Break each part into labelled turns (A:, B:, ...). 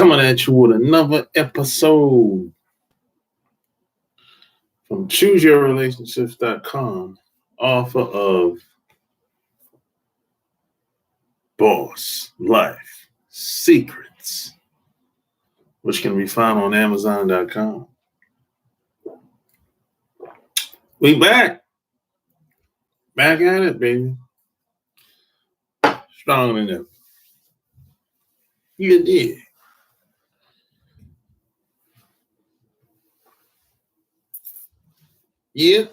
A: Coming at you with another episode from ChooseYourRelationships.com, author of Boss Life Secrets, which can be found on Amazon.com. We back at it, baby. Stronger than ever. You did. Yeah.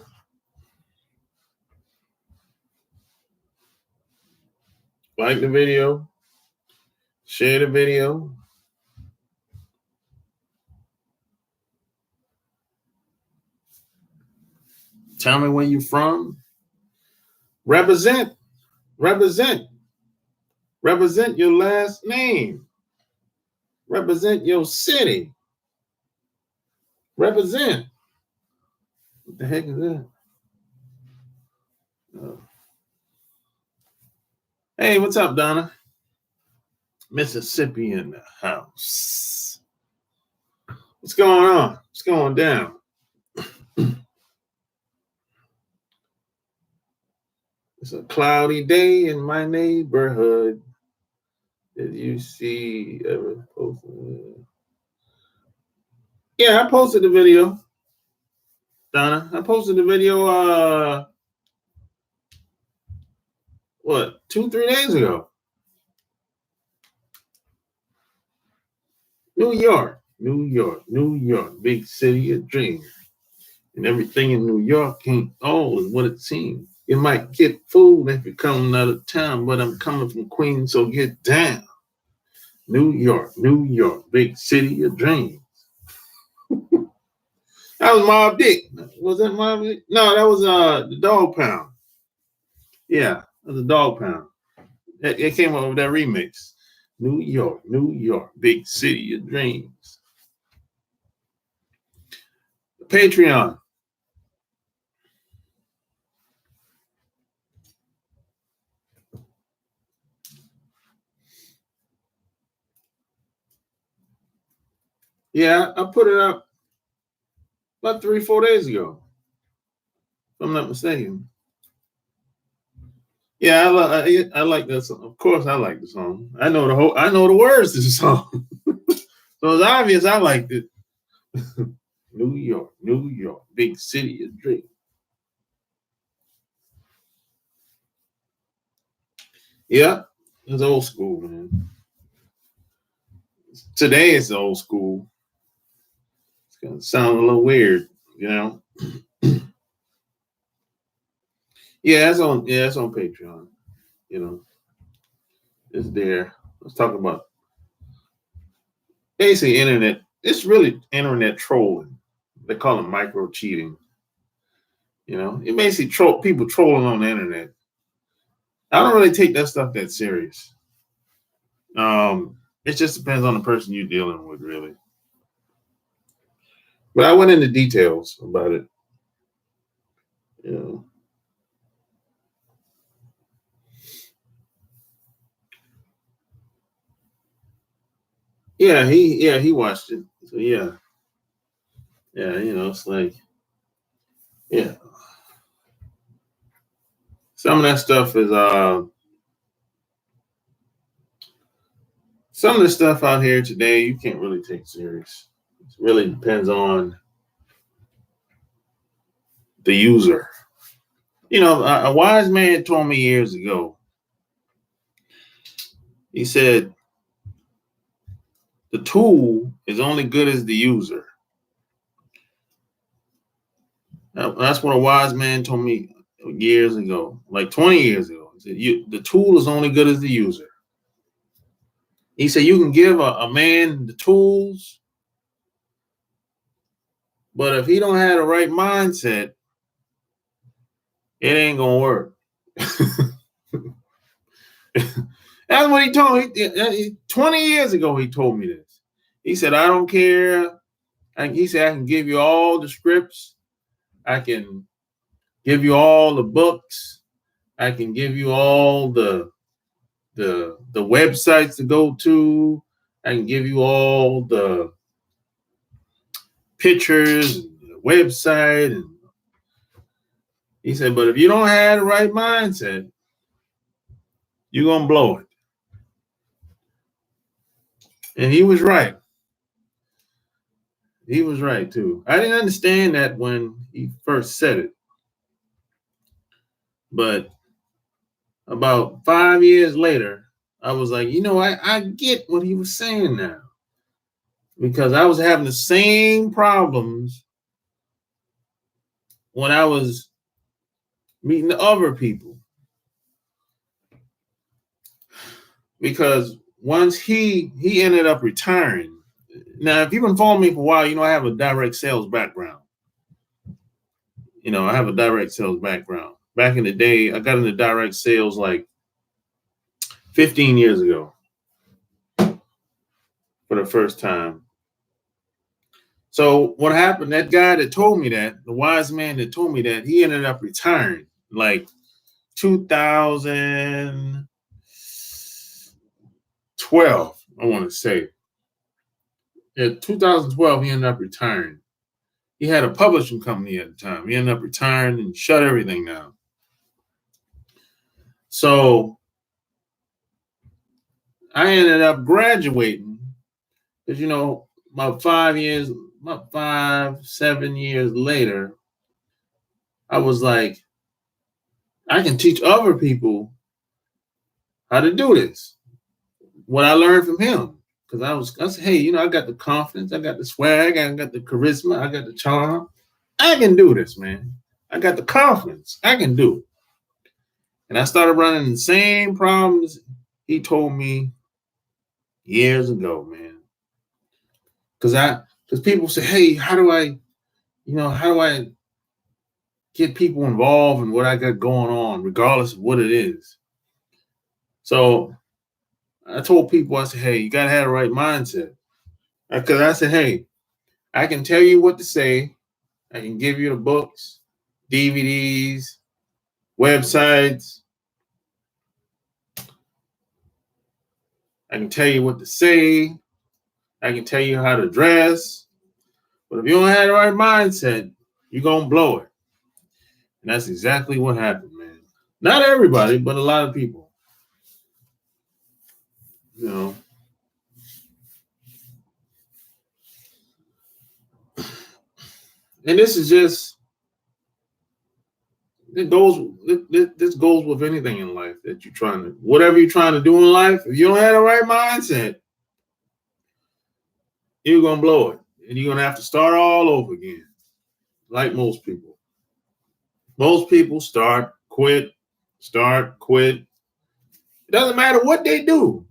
A: Like the video. Share the video. Tell me where you're from. Represent your last name. Represent your city. Represent. What the heck is that? Hey, what's up, Donna? Mississippi in the house. What's going on? What's going down? It's a cloudy day in my neighborhood. Did you see ever posted? Yeah, I posted the video, Donna. I posted the video, 2-3 days ago. New York, big city of dreams. And everything in New York ain't all is what it seems. You might get fooled if you're coming out of town, but I'm coming from Queens, so get down. New York, big city of dreams. That was Mobb Dick. Was that Mobb Dick? No, that was the Dog Pound. Yeah, that was the Dog Pound. It came up with that remix. New York, big city of dreams. Patreon. Yeah, I put it up about 3-4 days ago, if I'm not mistaken. Yeah, I like that song. Of course, I like the song. I know the words to the song, so it's obvious I liked it. New York, big city of dreams. Yeah, it's old school, man. Today it's old school. It's gonna sound a little weird, you know. Yeah, it's on Patreon. You know, it's there. Let's talk about basically internet. It's really internet trolling. They call it micro cheating. You know, it basically people trolling on the internet. I don't really take that stuff that serious. It just depends on the person you're dealing with, really. But I went into details about it. You know. Yeah, he watched it. So yeah, you know, it's like, yeah, some of that stuff is some of the stuff out here today you can't really take serious. It really depends on the user. You know, a wise man told me years ago. He said, the tool is only good as the user. That's what a wise man told me years ago, like 20 years ago. He said, the tool is only good as the user. He said, you can give a man the tools, but if he don't have the right mindset, it ain't gonna work. That's what he told me. 20 years ago, he told me this. He said, I don't care. He said, I can give you all the scripts. I can give you all the books. I can give you all the websites to go to. I can give you all the pictures, and the website. And he said, but if you don't have the right mindset, you're going to blow it. And he was right. He was right, too. I didn't understand that when he first said it. But about 5 years later, I was like, I get what he was saying now. Because I was having the same problems when I was meeting the other people. Because once he ended up retiring. Now, if you've been following me for a while, I have a direct sales background. I have a direct sales background. Back in the day, I got into direct sales like 15 years ago for the first time. So what happened, that guy that told me that, the wise man that told me that, he ended up retiring like 2012, I want to say. In 2012, he ended up retiring. He had a publishing company at the time. He ended up retiring and shut everything down. So I ended up graduating because, about 7 years later, I was like, I can teach other people how to do this. What I learned from him. Because I said, hey, I got the confidence, I got the swag, I got the charisma, I got the charm. I can do this, man. I got the confidence. I can do it. And I started running the same problems he told me years ago, man. Because people say, hey, how do I get people involved in what I got going on, regardless of what it is? So I told people, I said, hey, you got to have the right mindset. Because I said, hey, I can tell you what to say. I can give you the books, DVDs, websites. I can tell you what to say. I can tell you how to dress. But if you don't have the right mindset, you're going to blow it. And that's exactly what happened, man. Not everybody, but a lot of people. And this is just, this goes with anything in life that whatever you're trying to do in life, if you don't have the right mindset, you're going to blow it. And you're going to have to start all over again. Like most people. Most people start, quit. It doesn't matter what they do.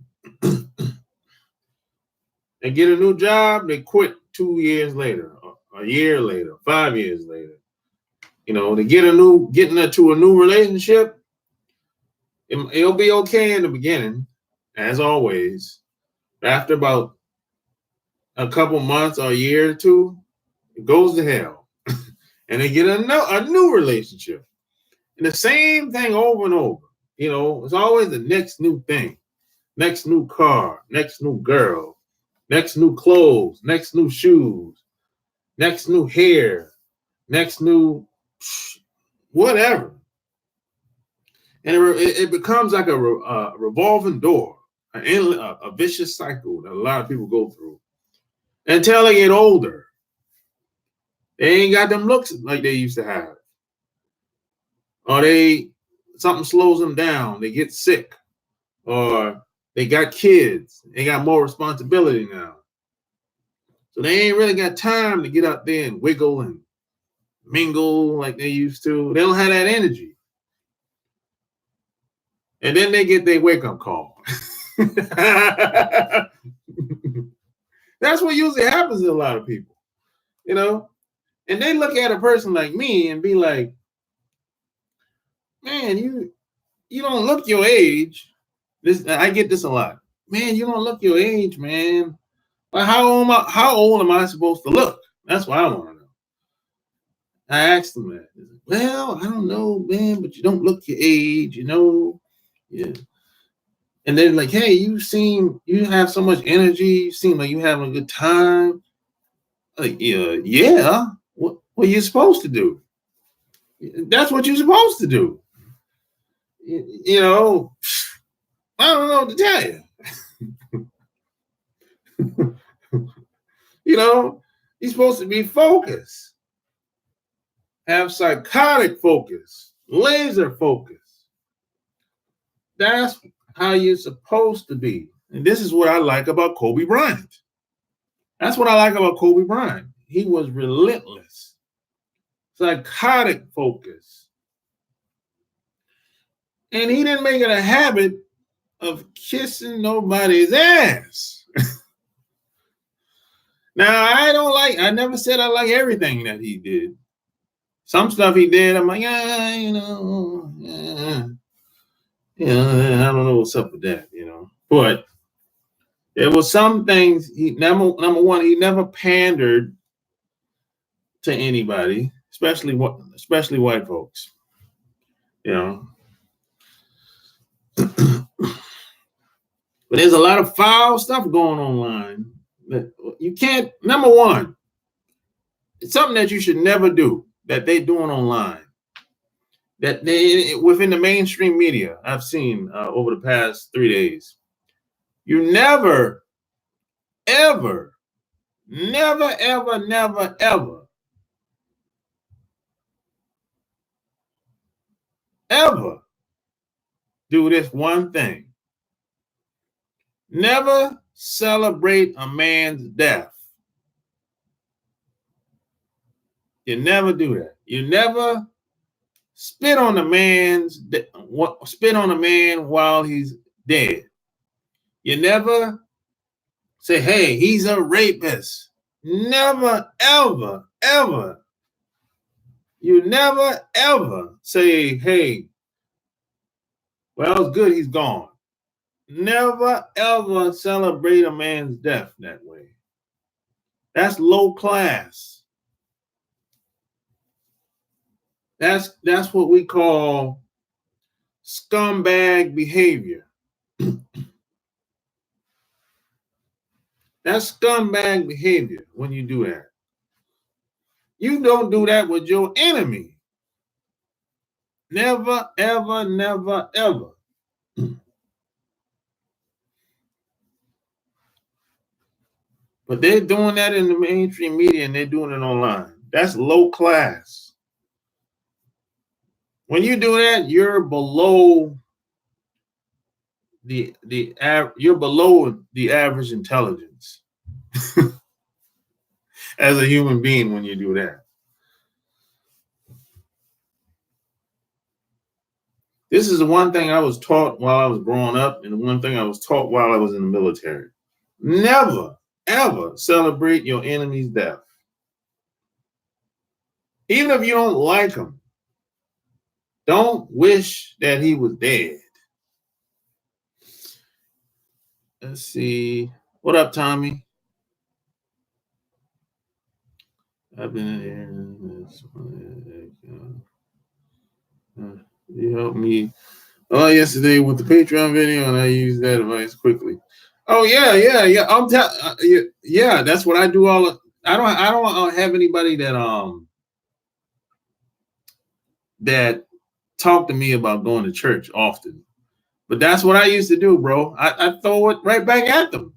A: They get a new job, they quit 2 years later, a year later, 5 years later. They get into a new relationship. It'll be okay in the beginning, as always. After about a couple months or a year or two, it goes to hell. And they get a new relationship. And the same thing over and over. It's always the next new thing. Next new car, next new girl, next new clothes, next new shoes, next new hair, next new whatever. And it becomes like a revolving door, a vicious cycle that a lot of people go through until they get older. They ain't got them looks like they used to have. Or something slows them down. They get sick. Or they got kids. They got more responsibility now. So they ain't really got time to get out there and wiggle and mingle like they used to. They don't have that energy. And then they get their wake-up call. That's what usually happens to a lot of people. And they look at a person like me and be like, man, you don't look your age. I get this a lot. Man, you don't look your age, man. But how old am I supposed to look? That's what I want to know. I asked them that. Well, I don't know, man, but you don't look your age, Yeah. And they're like, hey, you have so much energy. You seem like you having a good time. Like, yeah. What are you supposed to do? That's what you're supposed to do. You know, I don't know what to tell you. You know, you're supposed to be focused, have psychotic focus, laser focus. That's how you're supposed to be. And this is what I like about Kobe Bryant. That's what I like about Kobe Bryant. He was relentless, psychotic focus. And he didn't make it a habit of kissing nobody's ass. Now, I never said I like everything that he did. Some stuff he did, I'm like, I don't know what's up with that, But there was some things, number one, he never pandered to anybody, especially white folks, But there's a lot of foul stuff going online that you can't. Number one, it's something that you should never do that they're doing online. That they within the mainstream media I've seen over the past 3 days. You never, ever, never, ever, never, ever do this one thing. Never celebrate a man's death. You never do that. You never spit on a man while he's dead. You never say, hey, he's a rapist. Never, ever, ever. You never, ever say, hey, well, it's good he's gone. Never, ever celebrate a man's death that way. That's low class. That's what we call scumbag behavior. That's scumbag behavior when you do that. You don't do that with your enemy. Never, ever, never, ever. But they're doing that in the mainstream media and they're doing it online. That's low class. When you do that, you're below you're below the average intelligence as a human being when you do that. This is the one thing I was taught while I was growing up, and the one thing I was taught while I was in the military. Never, ever celebrate your enemy's death. Even if you don't like him, don't wish that he was dead. Let's see. What up, Tommy? I've been in here. You helped me yesterday with the Patreon video, and I used that advice quickly. Oh yeah. I'm yeah. That's what I do. I don't have anybody that talk to me about going to church often, but that's what I used to do, bro. I throw it right back at them,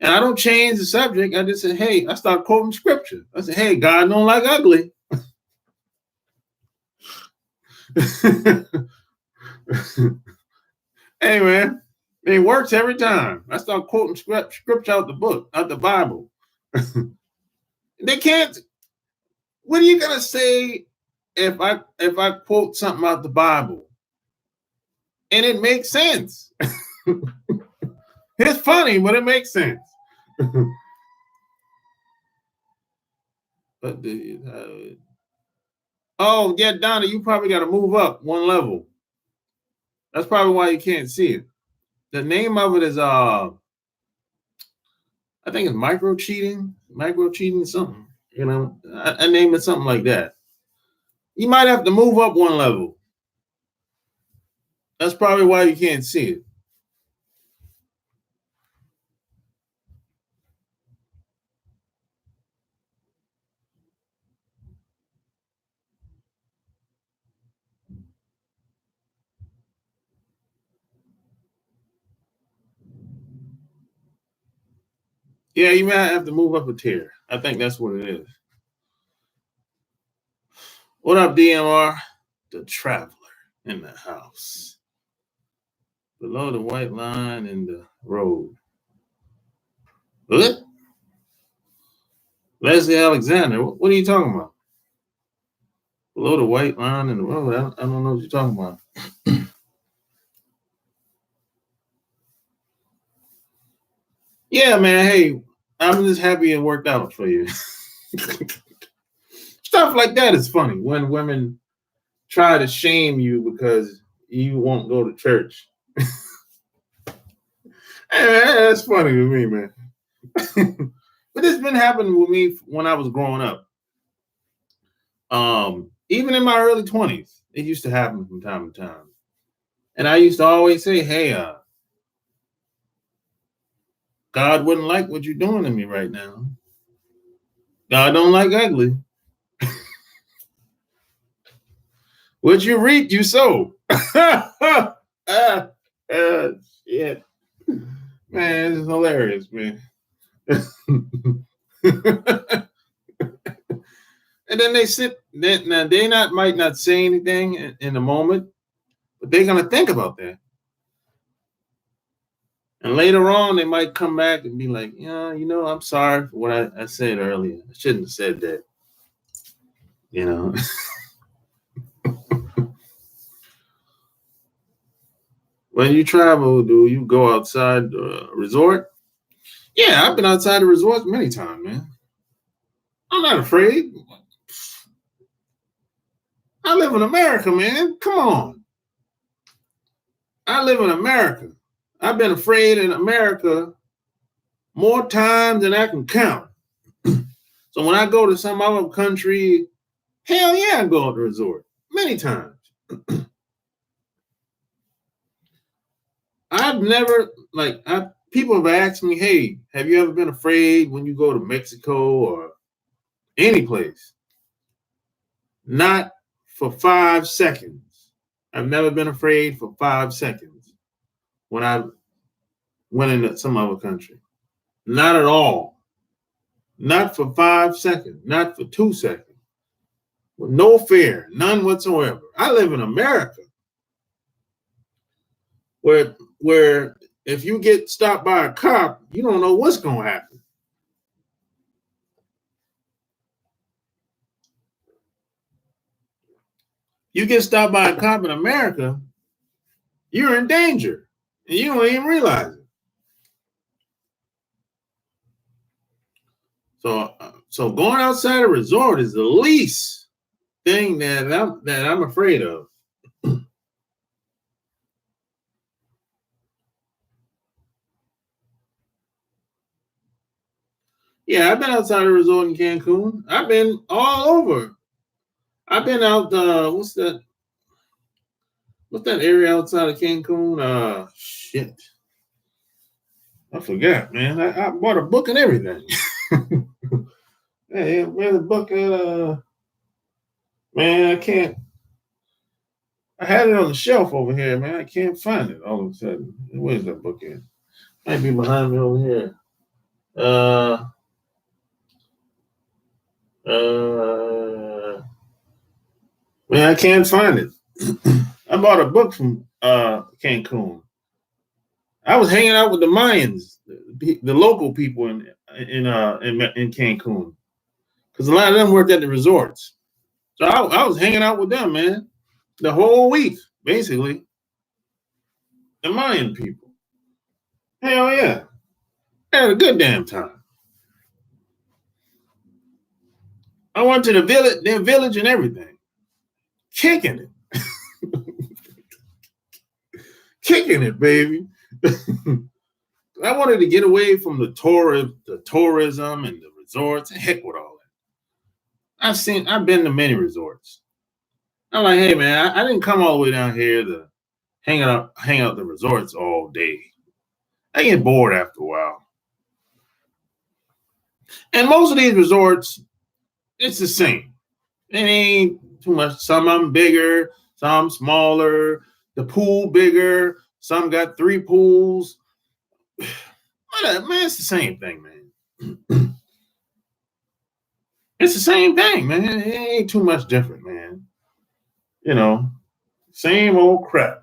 A: and I don't change the subject. I just said, hey, I start quoting scripture. I said, hey, God don't like ugly. Hey man, it works every time. I start quoting scripture out the Bible. They can't. What are you gonna say if I quote something out the Bible and it makes sense? It's funny, but it makes sense. But oh yeah, Donna, you probably got to move up one level. That's probably why you can't see it. The name of it is I think it's micro cheating something. I name it something like that. You might have to move up one level. That's probably why you can't see it. Yeah, you might have to move up a tier. I think that's what it is. What up, DMR? The traveler in the house. Below the white line in the road. What? Leslie Alexander, what are you talking about? Below the white line in the road. I don't know what you're talking about. Yeah, man. Hey, I'm just happy it worked out for you. Stuff like that is funny when women try to shame you because you won't go to church. Hey, man, that's funny to me, man. But it's been happening with me when I was growing up. Even in my early 20s, it used to happen from time to time. And I used to always say, hey, God wouldn't like what you're doing to me right now. God don't like ugly. What you reap, you sow. Shit. Man, it's hilarious, man. And then they sit. Now they might not say anything in the moment, but they're gonna think about that. And later on, they might come back and be like, yeah, I'm sorry for what I said earlier. I shouldn't have said that. You know. When you travel, do you go outside the resort? Yeah, I've been outside the resort many times, man. I'm not afraid. I live in America, man. Come on. I live in America. I've been afraid in America more times than I can count. So when I go to some other country, hell yeah, I go to the resort many times. I've never people have asked me, hey, have you ever been afraid when you go to Mexico or any place? Not for 5 seconds. I've never been afraid for 5 seconds when I went into some other country. Not at all. Not for 5 seconds. Not for 2 seconds. With no fear, none whatsoever. I live in America, where if you get stopped by a cop, you don't know what's going to happen. You get stopped by a cop in America, you're in danger, and you don't even realize it. So going outside a resort is the least thing that I'm afraid of. Yeah, I've been outside a resort in Cancun. I've been all over. I've been out. What's that? What's that area outside of Cancun? Shit, I forgot, man. I bought a book and everything. Hey, where's the book at? Man, I can't. I had it on the shelf over here, man. I can't find it all of a sudden. Where's that book at? Might be behind me over here. Man, I can't find it. I bought a book from Cancun. I was hanging out with the Mayans, the local people in Cancun, because a lot of them worked at the resorts. So I was hanging out with them, man, the whole week, basically. The Mayan people. Hell yeah. I had a good damn time. I went to their village and everything. Kicking it. Kicking it, baby. I wanted to get away from the tourism and the resorts. Heck with all that. I've been to many resorts. I'm like, hey man, I didn't come all the way down here to hang out at the resorts all day. I get bored after a while. And most of these resorts, it's the same. It ain't too much. Some of them bigger, some smaller. The pool bigger. Some got 3 pools. Man, it's the same thing, man. It's the same thing, man. It ain't too much different, man. You know, same old crap.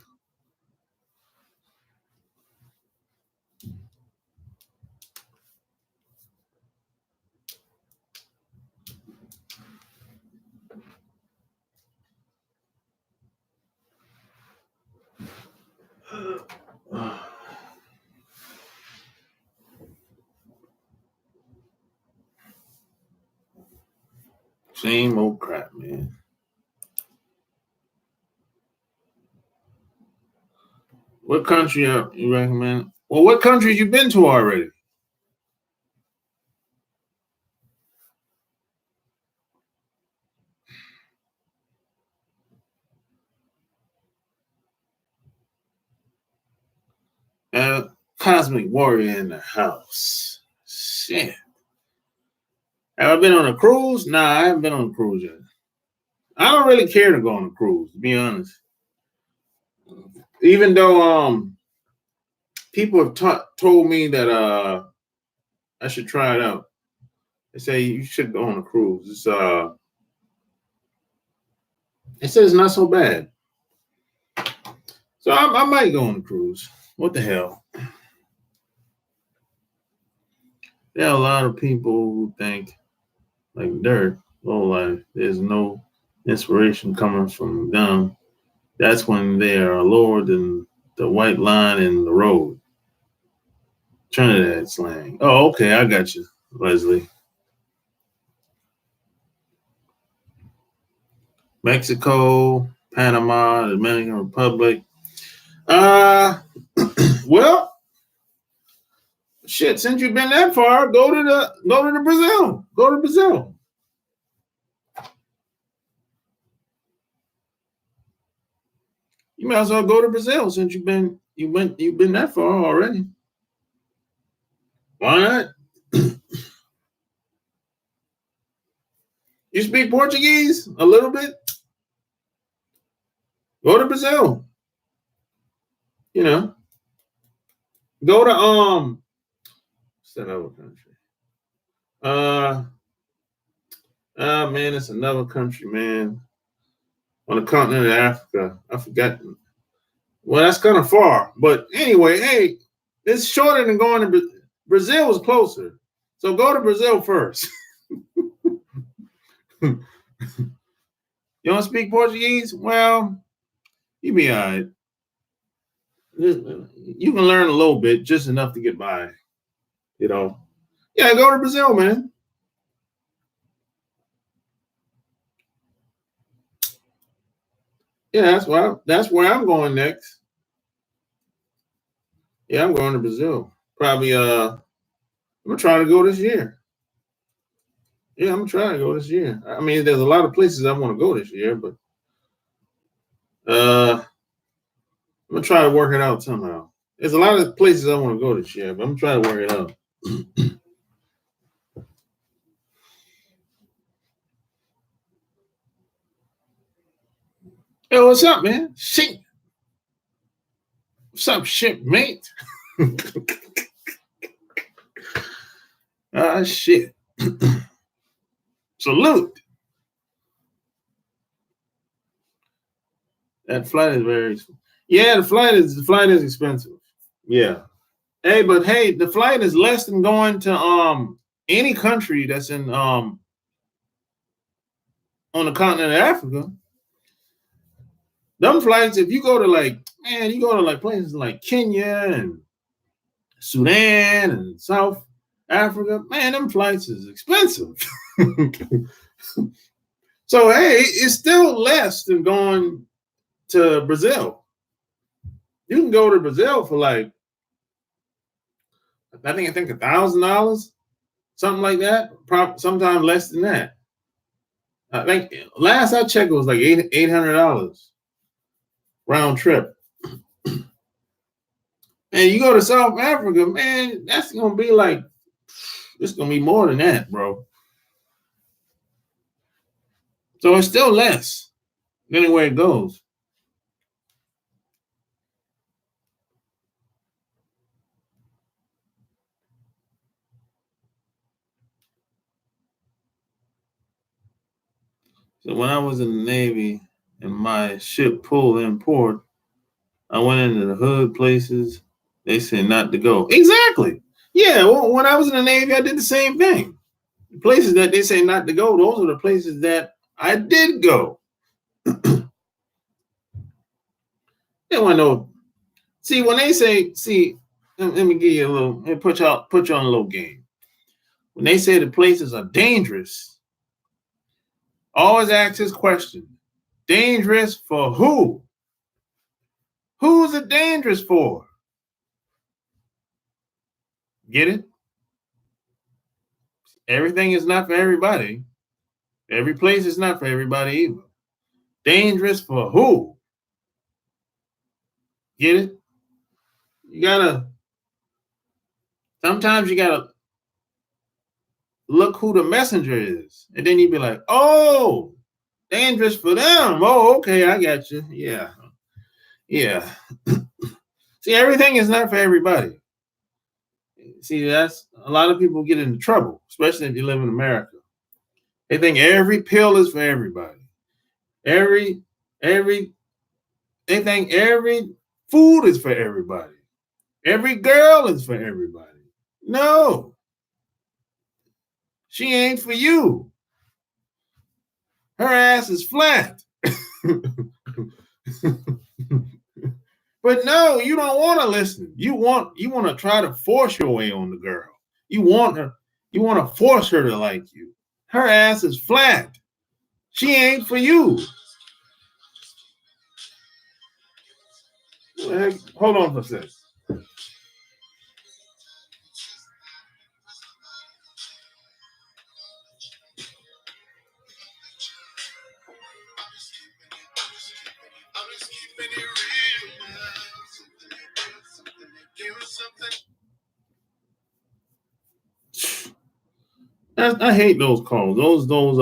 A: Same old crap, man. What country you recommend? Well, what countries you been to already? Cosmic Warrior in the house. Shit. Have I been on a cruise? Nah, I haven't been on a cruise yet. I don't really care to go on a cruise, to be honest. Even though people have told me that I should try it out. They say you should go on a cruise. It says it's not so bad. So I might go on a cruise. What the hell? There are a lot of people who think like dirt, low life. There's no inspiration coming from them. That's when they are lower than the white line in the road. Trinidad slang. Oh, okay, I got you, Leslie. Mexico, Panama, Dominican Republic. Uh well, shit, since you've been that far, go to the Brazil. Go to Brazil. You might as well go to Brazil since you've been that far already. Why not? You speak Portuguese a little bit? Go to Brazil. You know, go to what's that other country? Uh man, it's another country, man. On the continent of Africa. I forgot. Well, that's kind of far. But anyway, hey, it's shorter than going to Brazil is closer. So go to Brazil first. You don't speak Portuguese? Well, you be all right. You can learn a little bit, just enough to get by. You know. Yeah, go to Brazil, man. Yeah, that's where I'm going next. Yeah, I'm going to Brazil. Probably I'm gonna try to go this year. Yeah, I'm gonna try to go this year. I mean, there's a lot of places I want to go this year, but I'm gonna try to work it out somehow. There's a lot of places I want to go this year, but I'm trying to work it out. Hey, what's up, man? Shit. What's up, shipmate? Ah, shit. Salute. That flight is very expensive. Yeah, the flight is expensive. Yeah. Hey, but hey, the flight is less than going to any country that's in on the continent of Africa. Them flights, if you go to like, man, you go to like places like Kenya and Sudan and South Africa, man, them flights is expensive. So hey, it's still less than going to Brazil. You can go to Brazil for like I think $1,000, something like that. Sometimes less than that. I think last I checked it was like $800 round trip. And you go to South Africa, man, that's gonna be like it's gonna be more than that, bro. So it's still less anywhere it goes. So when I was in the Navy and my ship pulled in port, I went into the hood places. They said not to go. Exactly. Yeah. Well, when I was in the Navy, I did the same thing. The places that they say not to go, those are the places that I did go. There were no. See, when they say, see, let me give you a little. Let me put you on a little game. When they say the places are dangerous, always ask this question: dangerous for who? Who's it dangerous for? Get it? Everything is not for everybody. Every place is not for everybody either. Dangerous for who? Get it? You gotta, sometimes you gotta look who the messenger is. And then you be like, oh, dangerous for them. Oh, okay, I got you. Yeah. Yeah. See, everything is not for everybody. See, that's a lot of people get into trouble, especially if you live in America. They think every pill is for everybody. Every every they think every food is for everybody. Every girl is for everybody. No, she ain't for you. Her ass is flat. But no, you don't want to listen. You want to try to force your way on the girl. You want to force her to like you. Her ass is flat. She ain't for you. Hold on for a second. I hate those calls. Those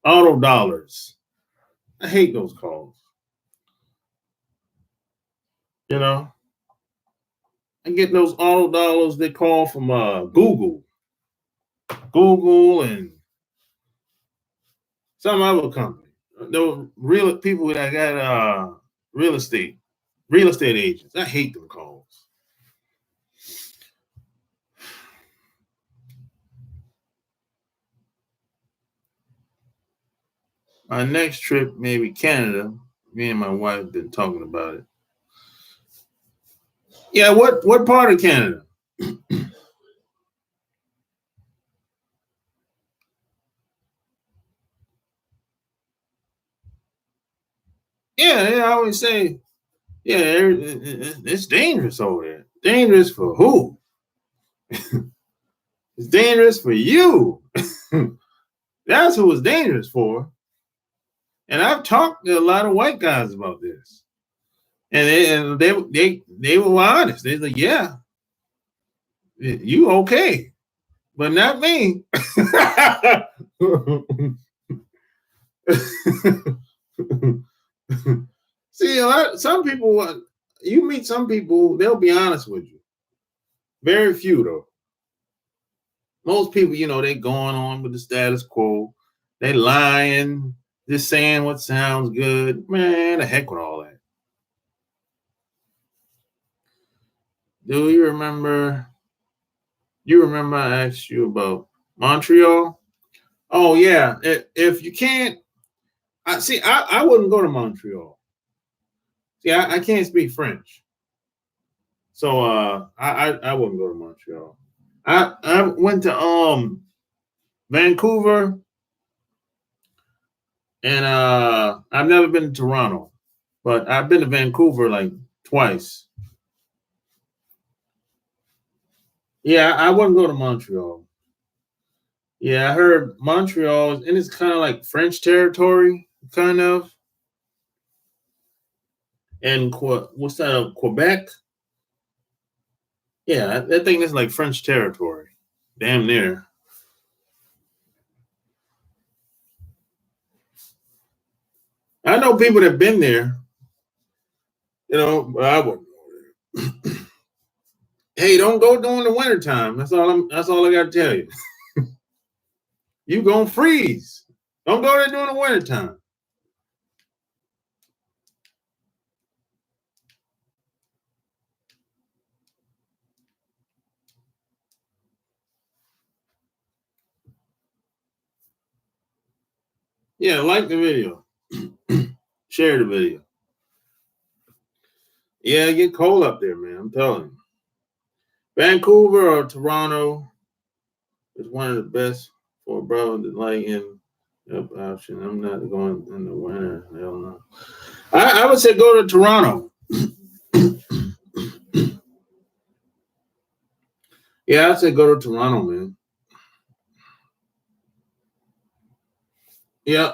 A: auto dollars. I hate those calls. You know, I get those auto dollars they call from Google and some other company. Those real people that got real estate, real estate agents. I hate them calls. My next trip, maybe Canada. Me and my wife have been talking about it. Yeah, what part of Canada? Yeah, I always say, yeah, it's dangerous over there. Dangerous for who? It's dangerous for you. That's who it's dangerous for. And I've talked to a lot of white guys about this, and they were honest. They like, yeah, you okay, but not me. See, some people, you meet some people, they'll be honest with you. Very few though. Most people, they going on with the status quo. They lying, just saying what sounds good. Man, the heck with all that. Do you remember? You remember I asked you about Montreal? Oh yeah. If you can't, I wouldn't go to Montreal. See, I can't speak French, so I wouldn't go to Montreal. I went to Vancouver, and I've never been to Toronto, but I've been to Vancouver like twice. Yeah, I wouldn't go to Montreal. Yeah, I heard Montreal, and it's kind of like French territory, kind of. And what's that? Quebec? Yeah, that thing is like French territory, damn near. I know people that've been there, but I wouldn't go there. Hey, don't go during the wintertime. That's all I got to tell you. You gonna freeze. Don't go there during the winter time. Yeah, like the video. Share the video. Yeah, it get cold up there, man. I'm telling you. Vancouver or Toronto is one of the best for a brother to like in option. I'm not going in the winter. Hell no. I would say go to Toronto. Yeah, I'd say go to Toronto, man. Yeah.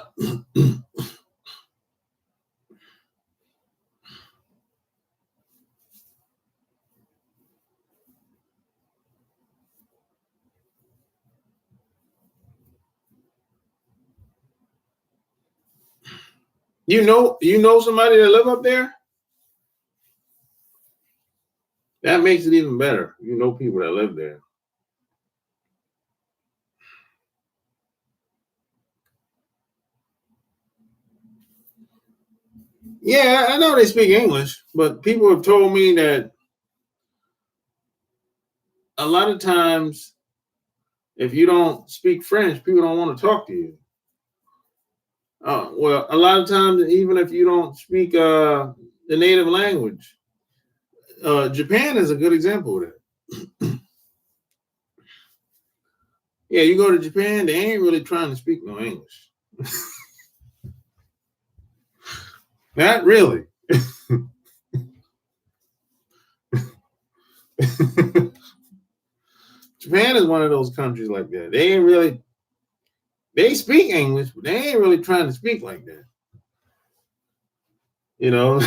A: You know somebody that live up there? That makes it even better. You know people that live there. Yeah, I know they speak English, but people have told me that a lot of times if you don't speak French, people don't want to talk to you. Well, a lot of times, even if you don't speak the native language, Japan is a good example of that. Yeah, you go to Japan, they ain't really trying to speak no English. Not really. Japan is one of those countries like that. They speak English, but they ain't really trying to speak like that. You know?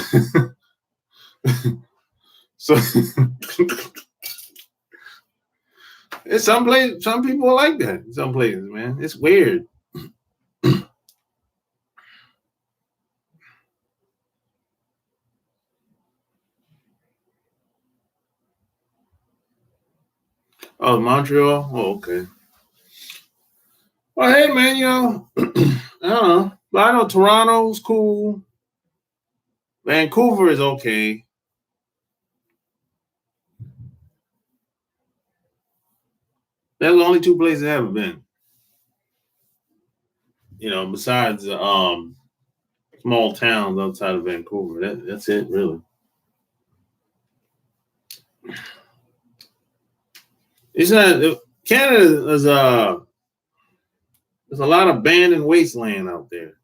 A: So it's some people are like that in some places, man. It's weird. Oh, Montreal? Oh, okay. Well, hey, man, I don't know. But I know Toronto's cool. Vancouver is okay. That's the only two places I haven't been. Besides small towns outside of Vancouver. That's it, really. It's not Canada is there's a lot of abandoned wasteland out there.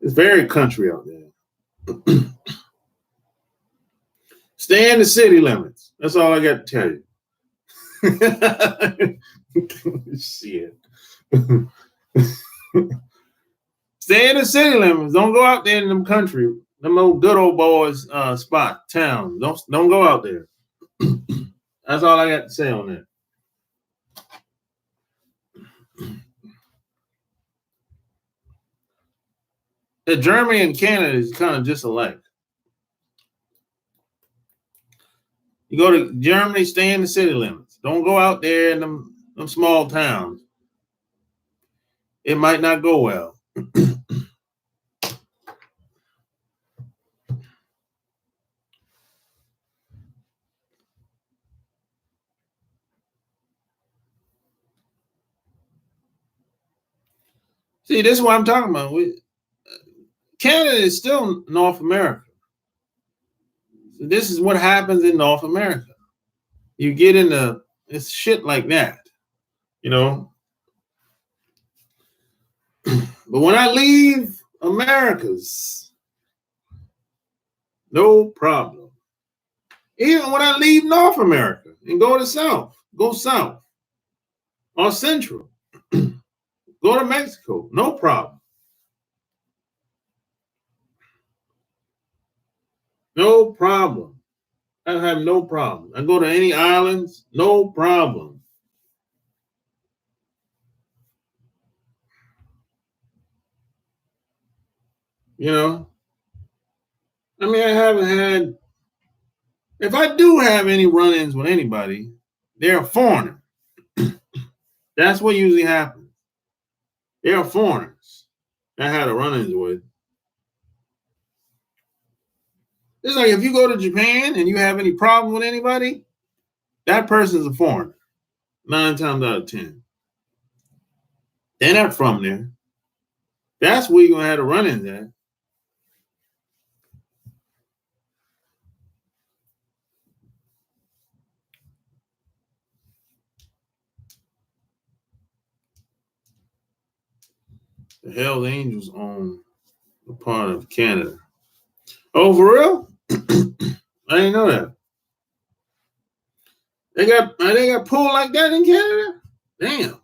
A: It's very country out there. Stay in the city limits. That's all I got to tell you. Shit. Stay in the city limits. Don't go out there in them country, them old good old boys spot towns. Don't go out there. That's all I got to say on that. Germany and Canada is kind of just alike. You go to Germany, stay in the city limits. Don't go out there in them small towns. It might not go well. See, this is what I'm talking about. Canada is still North America. So this is what happens in North America. You get into it's shit like that, you know. But when I leave Americas, no problem. Even when I leave North America and go south or central, go to Mexico, no problem. No problem. I have no problem. I go to any islands, no problem. You know, I mean, I haven't had, if I do have any run ins with anybody, they're a foreigner. That's what usually happens. They are foreigners. I had a run-ins with. It's like if you go to Japan and you have any problem with anybody, that person's a foreigner. 9 times out of 10. They're not from there. That's where you're gonna have to run-ins at. The Hells Angels own a part of Canada. Oh, for real? I didn't know that. They got pool like that in Canada? Damn.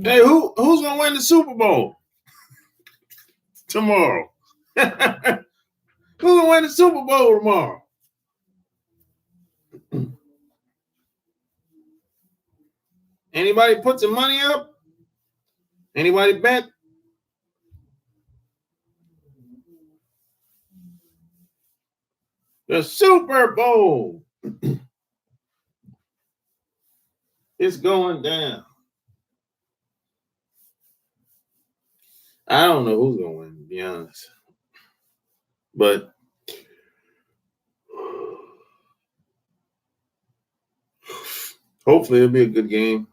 A: Hey, who's gonna win the Super Bowl tomorrow? Who's gonna win the Super Bowl tomorrow? Anybody put some money up? Anybody bet? The Super Bowl is going down. I don't know who's gonna win, to be honest. But hopefully it'll be a good game.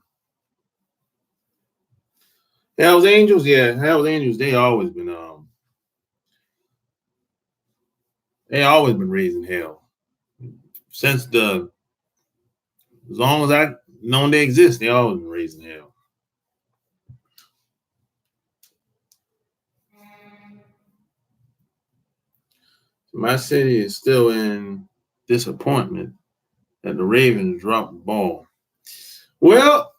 A: Hells Angels, yeah. Hells Angels, they always been raising hell. Since as long as I known they exist, they always been raising hell. My city is still in disappointment that the Ravens dropped the ball. Well,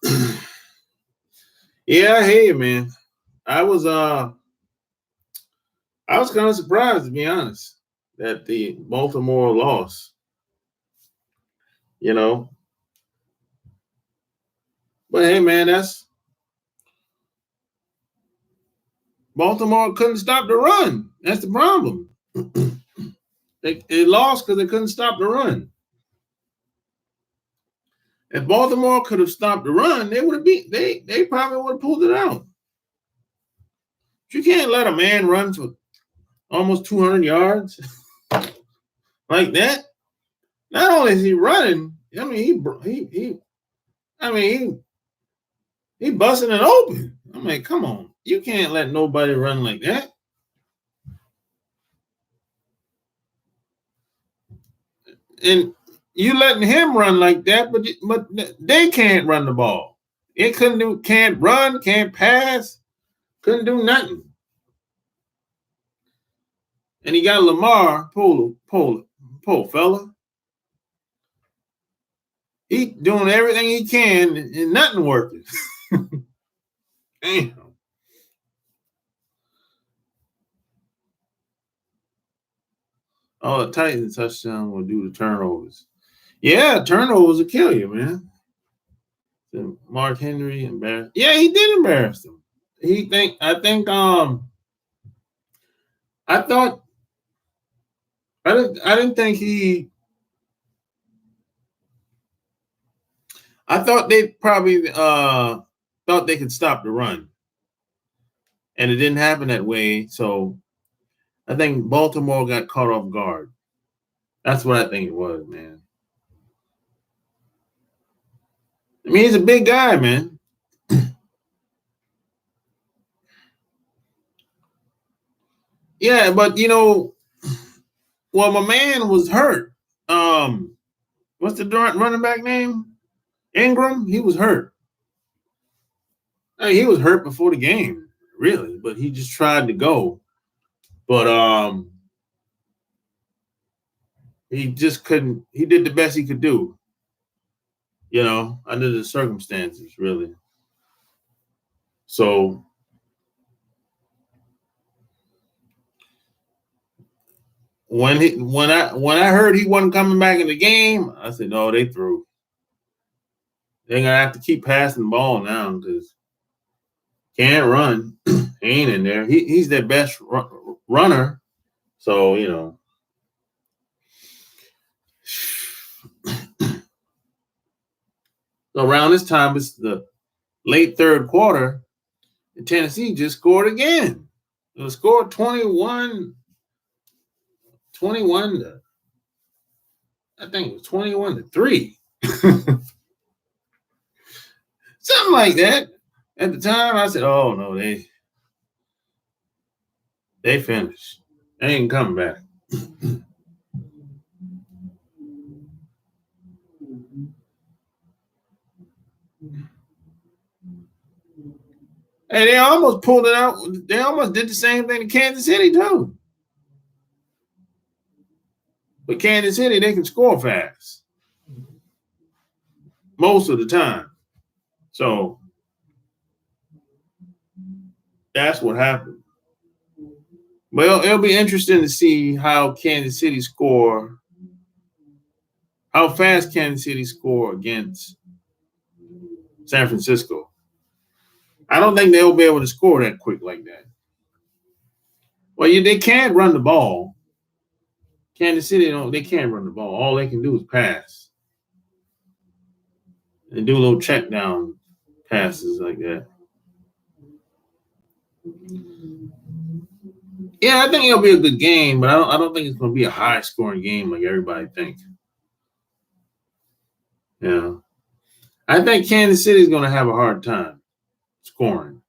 A: yeah, I hear you, man. I was kind of surprised, to be honest, that the Baltimore lost. You know, but hey, man, that's Baltimore couldn't stop the run. That's the problem. They lost because they couldn't stop the run. If Baltimore could have stopped the run, they would have beat. They probably would have pulled it out. But you can't let a man run for almost 200 yards like that. Not only is he running, I mean he busting it open. I'm like, come on, you can't let nobody run like that. And you letting him run like that, but they can't run the ball. It can't run, can't pass, couldn't do nothing. And he got Lamar, poor fella. He doing everything he can and nothing working. Damn. Oh, the Titans touchdown will do the turnovers. Yeah, turnovers will kill you, man. Mark Henry embarrassed. Yeah, he did embarrass them. I thought I didn't think he I thought they probably thought they could stop the run. And it didn't happen that way. So I think Baltimore got caught off guard. That's what I think it was, man. I mean, he's a big guy, man. Yeah, but well, my man was hurt. What's the running back name? Ingram. He was hurt. I mean, he was hurt before the game, really, but he just tried to go. But he just couldn't. He did the best he could do. under the circumstances, really. So when I heard he wasn't coming back in the game, I said, no, they threw. They're gonna have to keep passing the ball now because can't run. He ain't in there. He's their best runner. So so around this time, it's the late third quarter, and Tennessee just scored again. It scored 21. I think it was 21-3. Something like that. At the time, I said, oh no, they finished. They ain't coming back. Hey, they almost pulled it out. They almost did the same thing to Kansas City, too. But Kansas City, they can score fast most of the time. So that's what happened. Well, it'll be interesting to see how Kansas City score, how fast Kansas City score against San Francisco. I don't think they'll be able to score that quick like that. Well, they can't run the ball. Kansas City, they can't run the ball. All they can do is pass and do little check down passes like that. Yeah, I think it'll be a good game, but I don't think it's going to be a high scoring game like everybody thinks. Yeah, I think Kansas City is going to have a hard time scoring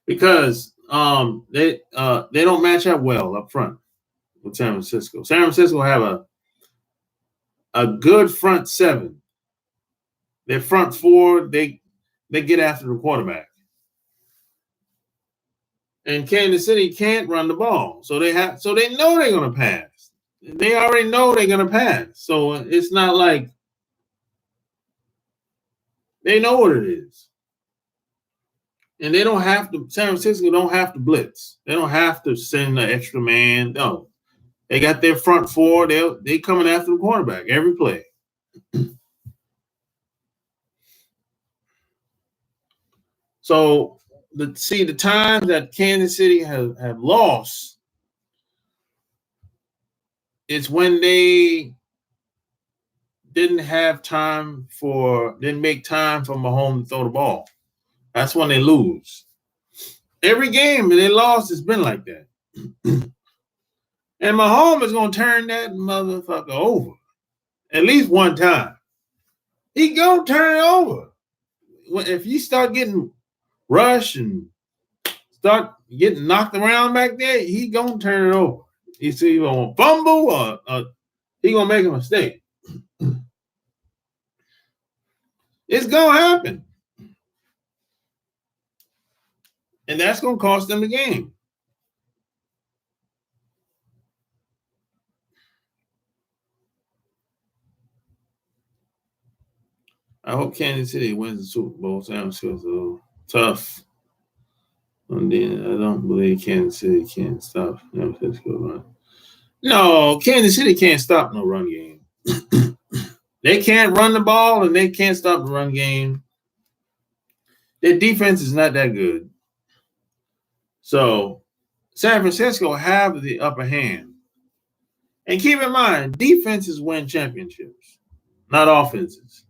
A: because they don't match up well up front with San Francisco. San Francisco have a good front seven. Their front four, they get after the quarterback. And Kansas City can't run the ball. So they know they're gonna pass. They already know they're gonna pass. So it's not like they know what it is. And they don't have to, San Francisco don't have to blitz. They don't have to send an extra man. No. They got their front four. They coming after the quarterback every play. So the time that Kansas City have lost, it's when they didn't make time for Mahomes to throw the ball. That's when they lose. Every game that they lost has been like that. And Mahomes is going to turn that motherfucker over at least one time. He going to turn it over. If you start getting rushed and start getting knocked around back there, he going to turn it over. He's either going to fumble or he going to make a mistake. It's going to happen. And that's going to cost them the game. I hope Kansas City wins the Super Bowl. San Francisco tough. And then I don't believe Kansas City can stop San Francisco run. No, Kansas City can't stop no run game. They can't run the ball and they can't stop the run game. Their defense is not that good. So San Francisco have the upper hand. And keep in mind, defenses win championships, not offenses.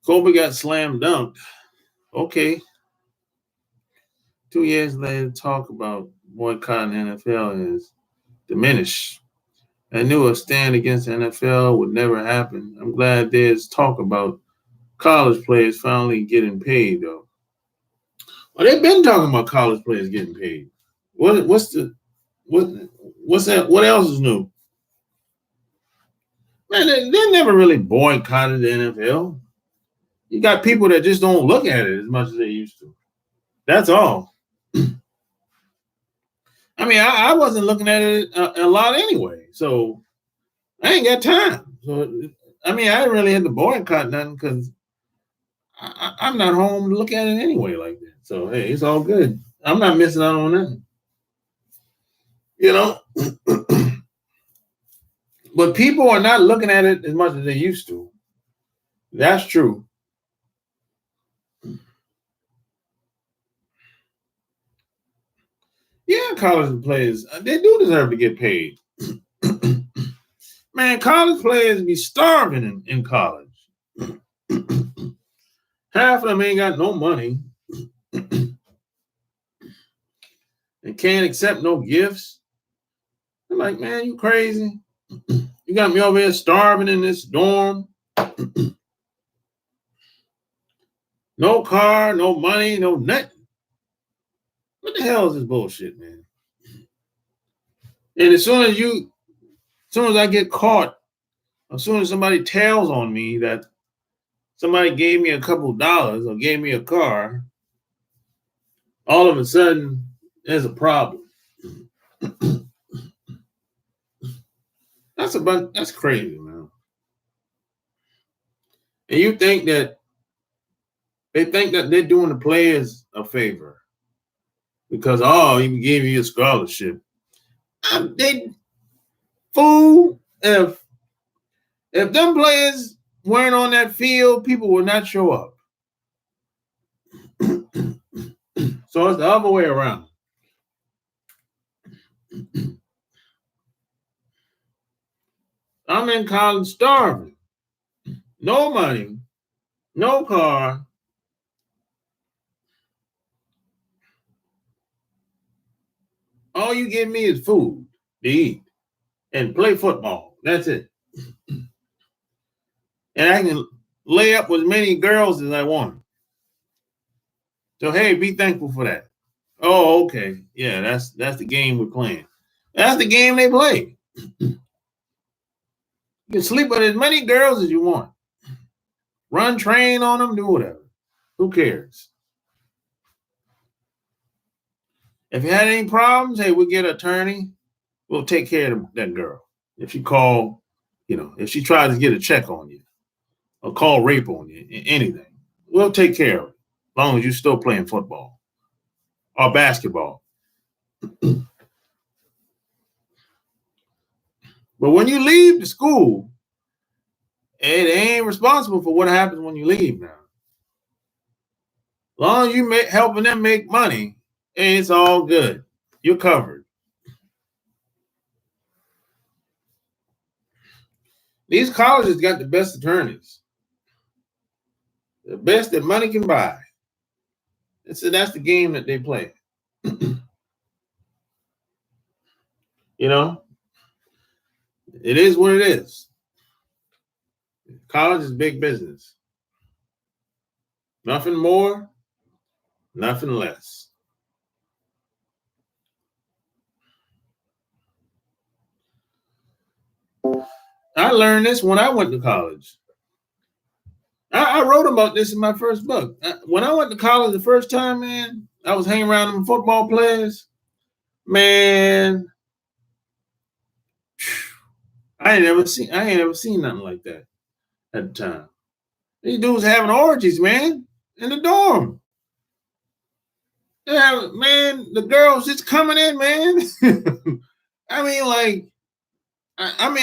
A: Kobe got slam dunked. Okay. 2 years later, talk about boycotting NFL is diminished. I knew a stand against the NFL would never happen. I'm glad there's talk about college players finally getting paid, though. Well, they've been talking about college players getting paid. What's that? What else is new? Man, they never really boycotted the NFL. You got people that just don't look at it as much as they used to. That's all. I mean, I wasn't looking at it a lot anyway. So I ain't got time. So I mean, I didn't really have to boycott nothing because I'm not home to look at it anyway like that. So hey, it's all good. I'm not missing out on nothing. You know, but people are not looking at it as much as they used to. That's true. Yeah, college players, they do deserve to get paid. Man, college players be starving in college. Half of them ain't got no money and can't accept no gifts. I'm like, man, you crazy? You got me over here starving in this dorm. No car, no money, no nothing. What the hell is this bullshit, man? And as soon as I get caught, as soon as somebody tells on me that somebody gave me a couple dollars or gave me a car, all of a sudden there's a problem. That's crazy, man. And they think that they're doing the players a favor because he gave you a scholarship. They fool. If them players weren't on that field, people would not show up. So it's the other way around. I'm in college starving. No money, no car. All you give me is food to eat and play football. That's it. And I can lay up with as many girls as I want. So hey, be thankful for that. Oh, okay. Yeah, that's the game we're playing. That's the game they play. You can sleep with as many girls as you want. Run train on them, do whatever. Who cares? If you had any problems, hey, we'll get an attorney. We'll take care of that girl. If she call, if she tries to get a check on you or call rape on you, anything, we'll take care of it. As long as you're still playing football or basketball. But when you leave the school, it ain't responsible for what happens when you leave now. As long as you helping them make money, it's all good. You're covered. These colleges got the best attorneys, the best that money can buy. So that's the game that they play. It is what it is. College is big business. Nothing more, nothing less. I learned this when I went to college. I wrote about this in my first book. When I went to college the first time, man, I was hanging around them football players. Man, I ain't ever seen nothing like that at the time. These dudes having orgies, man, in the dorm. Yeah, man, the girls just coming in, man. I mean, like, I'm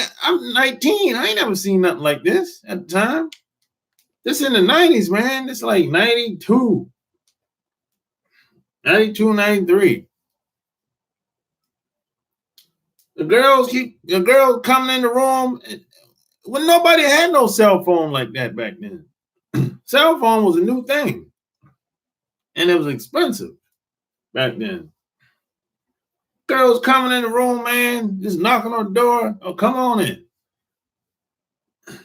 A: 19. I ain't never seen nothing like this at the time. This in the 90s, man. It's like 92, 92, 93. The girls coming in the room when nobody had no cell phone like that back then. Cell phone was a new thing. And it was expensive back then. Girls coming in the room, man, just knocking on the door. Oh, come on in.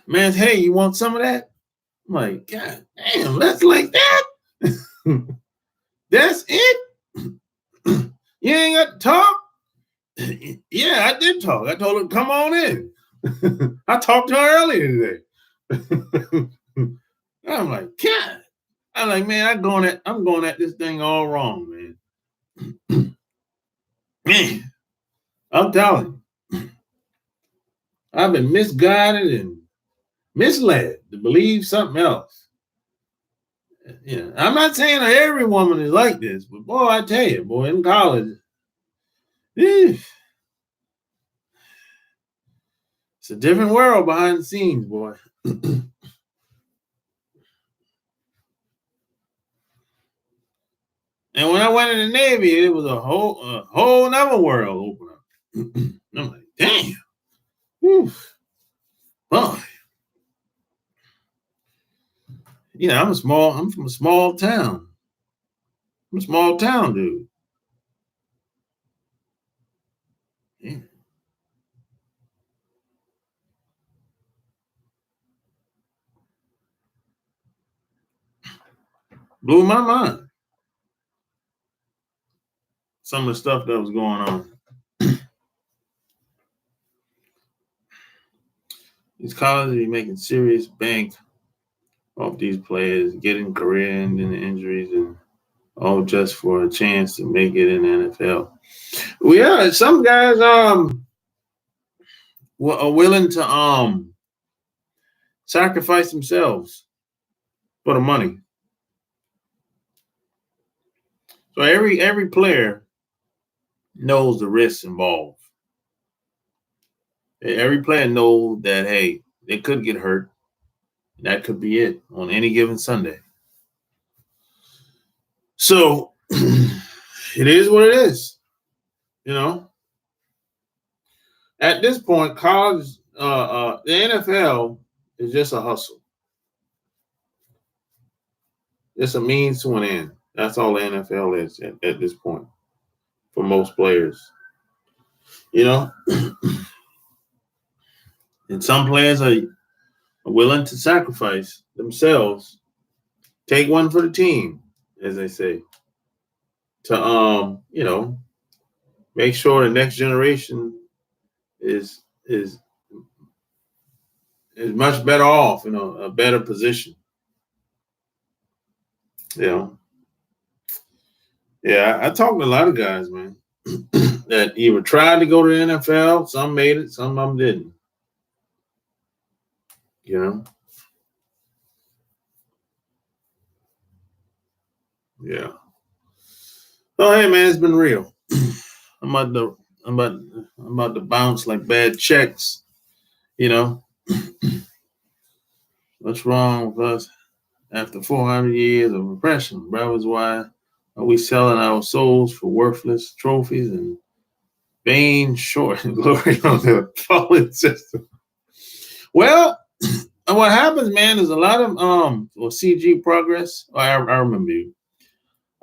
A: Man, hey, you want some of that? I'm like, God damn, that's like that? That's it? You ain't got to talk? Yeah, I did talk. I told her, come on in. I talked to her earlier today. I'm like, God. I'm like, man, I'm going at this thing all wrong, man. Man, I'm telling you. I've been misguided and misled to believe something else. Yeah, I'm not saying that every woman is like this, but boy, I tell you, boy, in college, eh, it's a different world behind the scenes, boy. And when I went in the Navy, it was a whole nother world open up. I'm like, damn, whew, boy. I'm from a small town. I'm a small town dude. Yeah. Blew my mind. Some of the stuff that was going on. These colleges be making serious bank off these players, getting career-ending injuries, and all just for a chance to make it in the NFL. Well, yeah, some guys are willing to sacrifice themselves for the money. So every player knows the risks involved. Every player knows that hey, they could get hurt. That could be it on any given Sunday. So it is what it is. You know, at this point, college, the NFL is just a hustle. It's a means to an end. That's all the NFL is at this point for most players. You know, and some players are willing to sacrifice themselves, take one for the team, as they say, to make sure the next generation is is much better off, a better position. You know, yeah, I talked to a lot of guys, man, that either tried to go to the NFL, some made it, some of them didn't. You know, yeah. Oh, hey, man, it's been real. I'm about to, I'm about to bounce like bad checks. You know, what's wrong with us after 400 years of oppression, brothers? Why are we selling our souls for worthless trophies and vain short glory of the fallen system? Well, what happens, man, is a lot of CG progress. I remember you.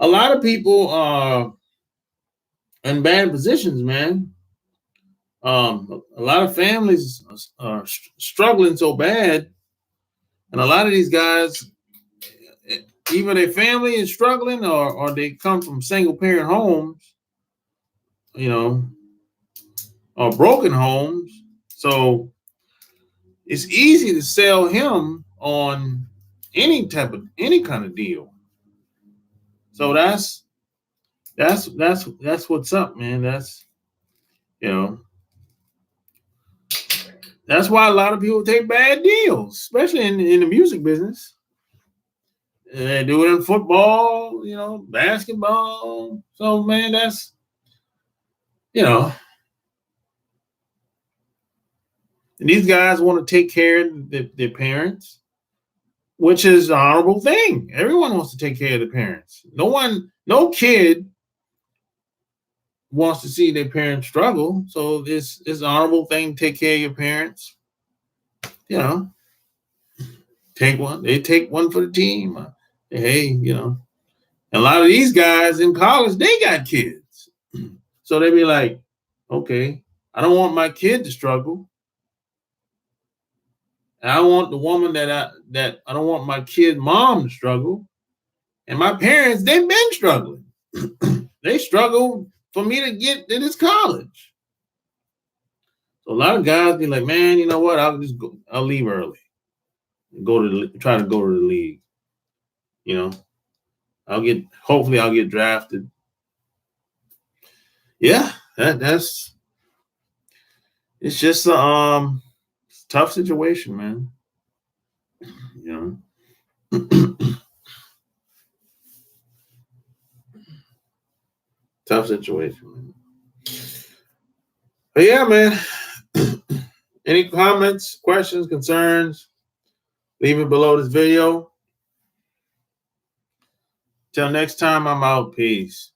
A: A lot of people are in bad positions, man. A lot of families are struggling so bad, and a lot of these guys, either their family is struggling or they come from single parent homes, you know, or broken homes. So it's easy to sell him on any kind of deal. So that's what's up, man. You know that's why a lot of people take bad deals, especially in the music business. They do it in football, basketball. So man, that's you know, and these guys want to take care of their parents, which is an honorable thing. Everyone wants to take care of their parents. No kid wants to see their parents struggle. So it's an honorable thing to take care of your parents. You know, take one. They take one for the team. Hey, a lot of these guys in college, they got kids. So they be like, okay, I don't want my kid to struggle. And I want the woman that I don't want my kid mom to struggle. And my parents, they've been struggling. They struggled for me to get to this college. So a lot of guys be like, man, you know what? I'll leave early. Try to go to the league. You know, hopefully I'll get drafted. Yeah, that's it's just tough situation, man. You know, tough situation, man. But yeah, man. Any comments, questions, concerns? Leave it below this video. Till next time, I'm out. Peace.